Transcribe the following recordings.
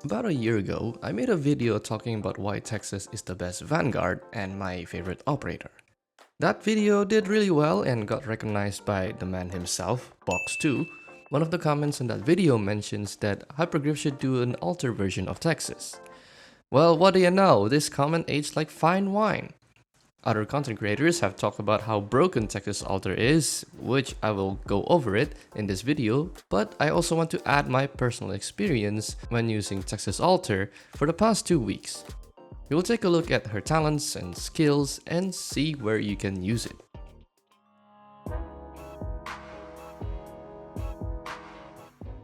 About a year ago, I made a video talking about why Texas is the best Vanguard and my favorite operator. That video did really well and got recognized by the man himself, Box2. One of the comments in that video mentions that Hypergrip should do an alter version of Texas. Well, what do you know, this comment aged like fine wine. Other content creators have talked about how broken Texas Alter is, which I will go over it in this video, but I also want to add my personal experience when using Texas Alter for the past 2 weeks. We will take a look at her talents and skills and see where you can use it.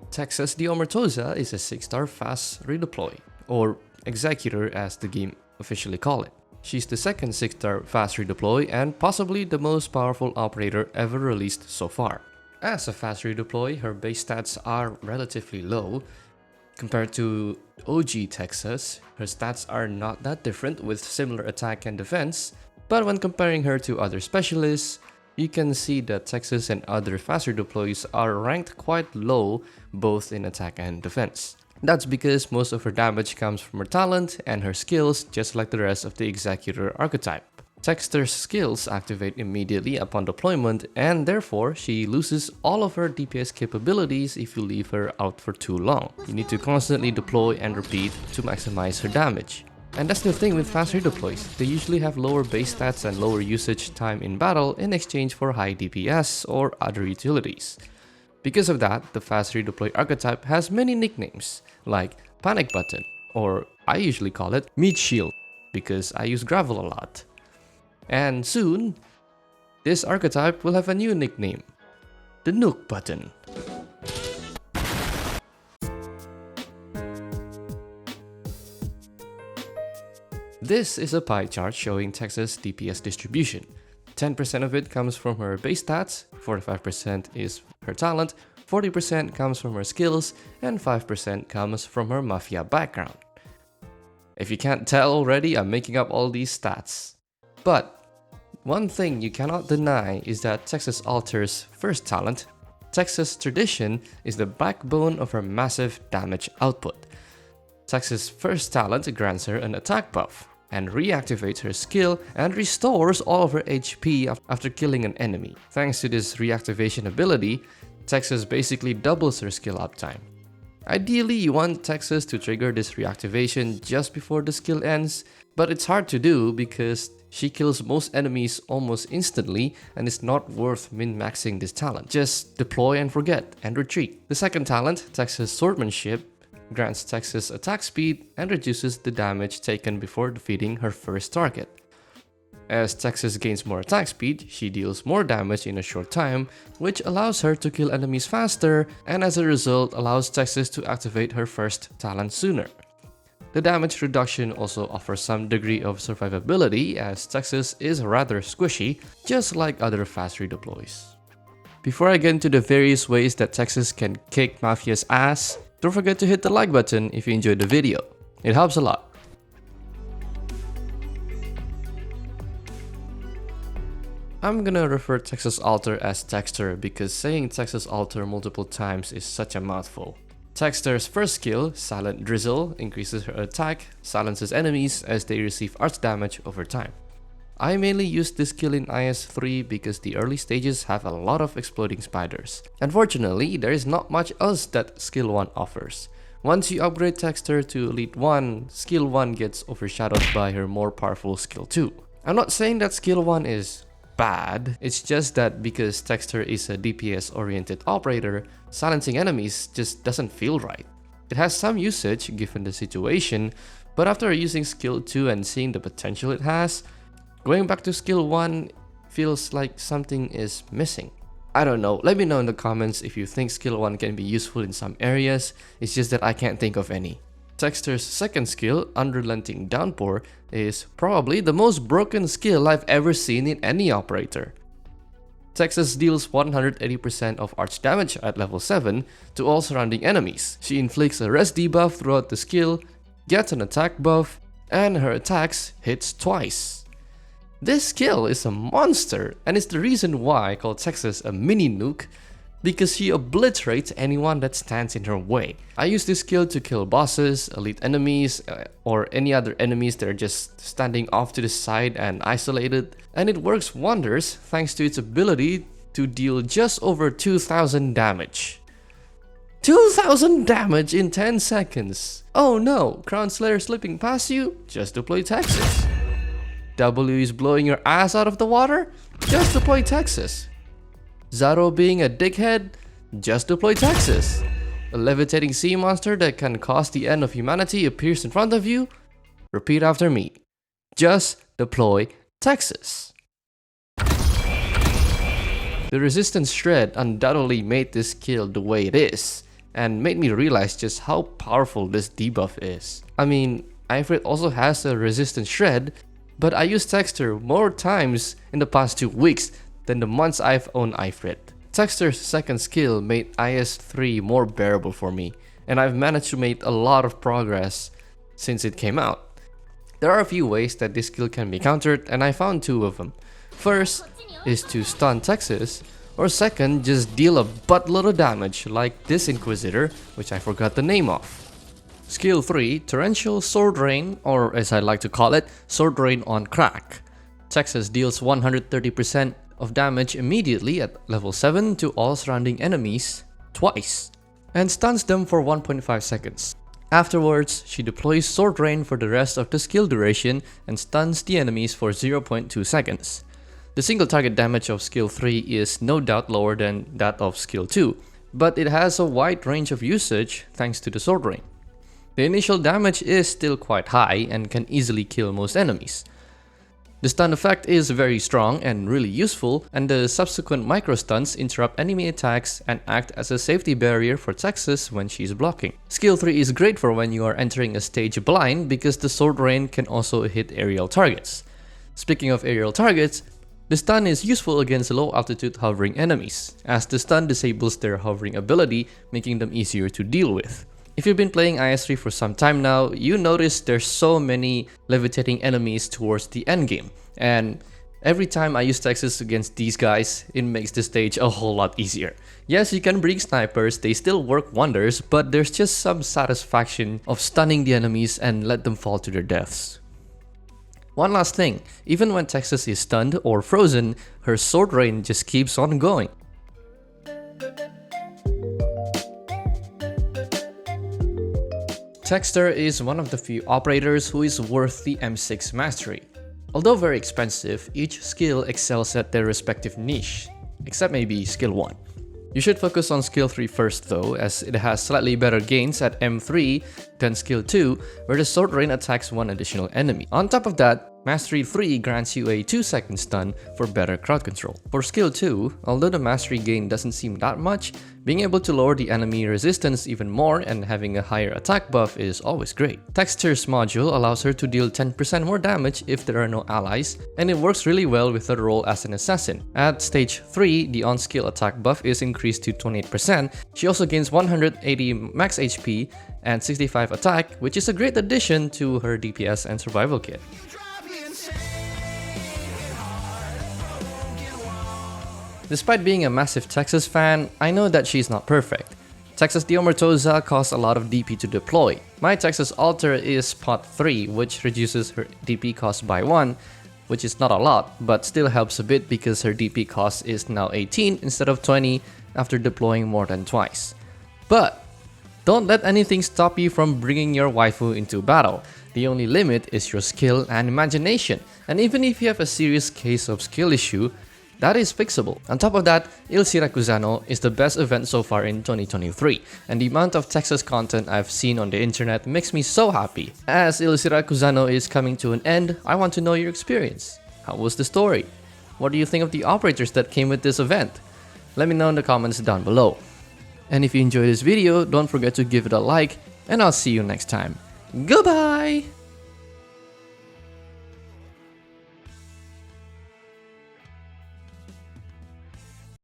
Texas the Omertosa is a 6-star fast redeploy, or Executor as the game officially call it. She's the second 6-star fast redeploy and possibly the most powerful operator ever released so far. As a fast redeploy, her base stats are relatively low. Compared to OG Texas, her stats are not that different with similar attack and defense, but when comparing her to other specialists, you can see that Texas and other fast redeploys are ranked quite low both in attack and defense. That's because most of her damage comes from her talent and her skills, just like the rest of the Executor archetype. Texter's skills activate immediately upon deployment, and therefore she loses all of her DPS capabilities if you leave her out for too long. You need to constantly deploy and repeat to maximize her damage. And that's the thing with fast redeploys, they usually have lower base stats and lower usage time in battle in exchange for high DPS or other utilities. Because of that, the fast redeploy archetype has many nicknames, like Panic Button, or I usually call it Meat Shield, because I use gravel a lot. And soon, this archetype will have a new nickname, the Nuke Button. This is a pie chart showing Texas DPS distribution. 10% of it comes from her base stats, 45% is her talent, 40% comes from her skills, and 5% comes from her Mafia background. If you can't tell already, I'm making up all these stats. But one thing you cannot deny is that Texas Alter's first talent, Texas Tradition, is the backbone of her massive damage output. Texas' first talent grants her an attack buff, and reactivates her skill and restores all of her HP after killing an enemy. Thanks to this reactivation ability, Texas basically doubles her skill uptime. Ideally, you want Texas to trigger this reactivation just before the skill ends, but it's hard to do because she kills most enemies almost instantly and it's not worth min-maxing this talent. Just deploy and forget and retreat. The second talent, Texas Swordsmanship, grants Texas attack speed and reduces the damage taken before defeating her first target. As Texas gains more attack speed, she deals more damage in a short time, which allows her to kill enemies faster and as a result allows Texas to activate her first talent sooner. The damage reduction also offers some degree of survivability as Texas is rather squishy, just like other fast redeploys. Before I get into the various ways that Texas can kick Mafia's ass, don't forget to hit the like button if you enjoyed the video. It helps a lot. I'm gonna refer Texas Alter as Texter because saying Texas Alter multiple times is such a mouthful. Texter's first skill, Silent Drizzle, increases her attack, silences enemies as they receive arch damage over time. I mainly use this skill in IS-3 because the early stages have a lot of exploding spiders. Unfortunately, there is not much else that skill 1 offers. Once you upgrade Texter to Elite 1, skill 1 gets overshadowed by her more powerful skill 2. I'm not saying that skill 1 is bad, it's just that because Texter is a DPS oriented operator, silencing enemies just doesn't feel right. It has some usage given the situation, but after using skill 2 and seeing the potential it has, going back to skill 1 feels like something is missing. I don't know, let me know in the comments if you think skill 1 can be useful in some areas, it's just that I can't think of any. Texter's second skill, Unrelenting Downpour, is probably the most broken skill I've ever seen in any operator. Texas deals 180% of arch damage at level 7 to all surrounding enemies. She inflicts a rest debuff throughout the skill, gets an attack buff, and her attacks hits twice. This skill is a monster and it's the reason why I call Texas a mini nuke because she obliterates anyone that stands in her way. I use this skill to kill bosses, elite enemies, or any other enemies that are just standing off to the side and isolated, and it works wonders thanks to its ability to deal just over 2000 damage. 2000 damage in 10 seconds! Oh no, Crown Slayer slipping past you? Just deploy Texas. W is blowing your ass out of the water? Just deploy Texas. Zaro being a dickhead? Just deploy Texas. A levitating sea monster that can cause the end of humanity appears in front of you? Repeat after me. Just deploy Texas. The resistance shred undoubtedly made this skill the way it is, and made me realize just how powerful this debuff is. I mean, Ifrit also has a resistance shred, but I used Texter more times in the past 2 weeks than the months I've owned Ifrit. Texter's second skill made IS-3 more bearable for me, and I've managed to make a lot of progress since it came out. There are a few ways that this skill can be countered, and I found 2 of them. First is to stun Texas, or second, just deal a buttload of damage like this Inquisitor, which I forgot the name of. Skill 3, Torrential Sword Rain, or as I like to call it, Sword Rain on crack. Texas deals 130% of damage immediately at level 7 to all surrounding enemies twice, and stuns them for 1.5 seconds. Afterwards, she deploys Sword Rain for the rest of the skill duration and stuns the enemies for 0.2 seconds. The single target damage of skill 3 is no doubt lower than that of skill 2, but it has a wide range of usage thanks to the Sword Rain. The initial damage is still quite high and can easily kill most enemies. The stun effect is very strong and really useful, and the subsequent micro stuns interrupt enemy attacks and act as a safety barrier for Texas when she's blocking. Skill 3 is great for when you are entering a stage blind because the Sword Rain can also hit aerial targets. Speaking of aerial targets, the stun is useful against low altitude hovering enemies, as the stun disables their hovering ability, making them easier to deal with. If you've been playing IS-3 for some time now, you notice there's so many levitating enemies towards the endgame, and every time I use Texas against these guys, it makes the stage a whole lot easier. Yes, you can bring snipers, they still work wonders, but there's just some satisfaction of stunning the enemies and let them fall to their deaths. One last thing, even when Texas is stunned or frozen, her Sword Rain just keeps on going. Texter is one of the few operators who is worth the M6 mastery. Although very expensive, each skill excels at their respective niche, except maybe skill 1. You should focus on skill 3 first though, as it has slightly better gains at M3 than skill 2, where the Sword Rain attacks one additional enemy. On top of that, Mastery 3 grants you a 2-second stun for better crowd control. For skill 2, although the mastery gain doesn't seem that much, being able to lower the enemy resistance even more and having a higher attack buff is always great. Texter's module allows her to deal 10% more damage if there are no allies, and it works really well with her role as an assassin. At stage 3, the on-skill attack buff is increased to 28%. She also gains 180 max HP and 65 attack, which is a great addition to her DPS and survival kit. Despite being a massive Texas fan, I know that she's not perfect. Texas the Omertosa costs a lot of DP to deploy. My Texas altar is pot 3, which reduces her DP cost by 1, which is not a lot, but still helps a bit because her DP cost is now 18 instead of 20 after deploying more than twice. But don't let anything stop you from bringing your waifu into battle. The only limit is your skill and imagination, and even if you have a serious case of skill issue, that is fixable. On top of that, Siracusano is the best event so far in 2023, and the amount of Texas content I've seen on the internet makes me so happy. As Siracusano is coming to an end, I want to know your experience. How was the story? What do you think of the operators that came with this event? Let me know in the comments down below. And if you enjoyed this video, don't forget to give it a like, and I'll see you next time. Goodbye!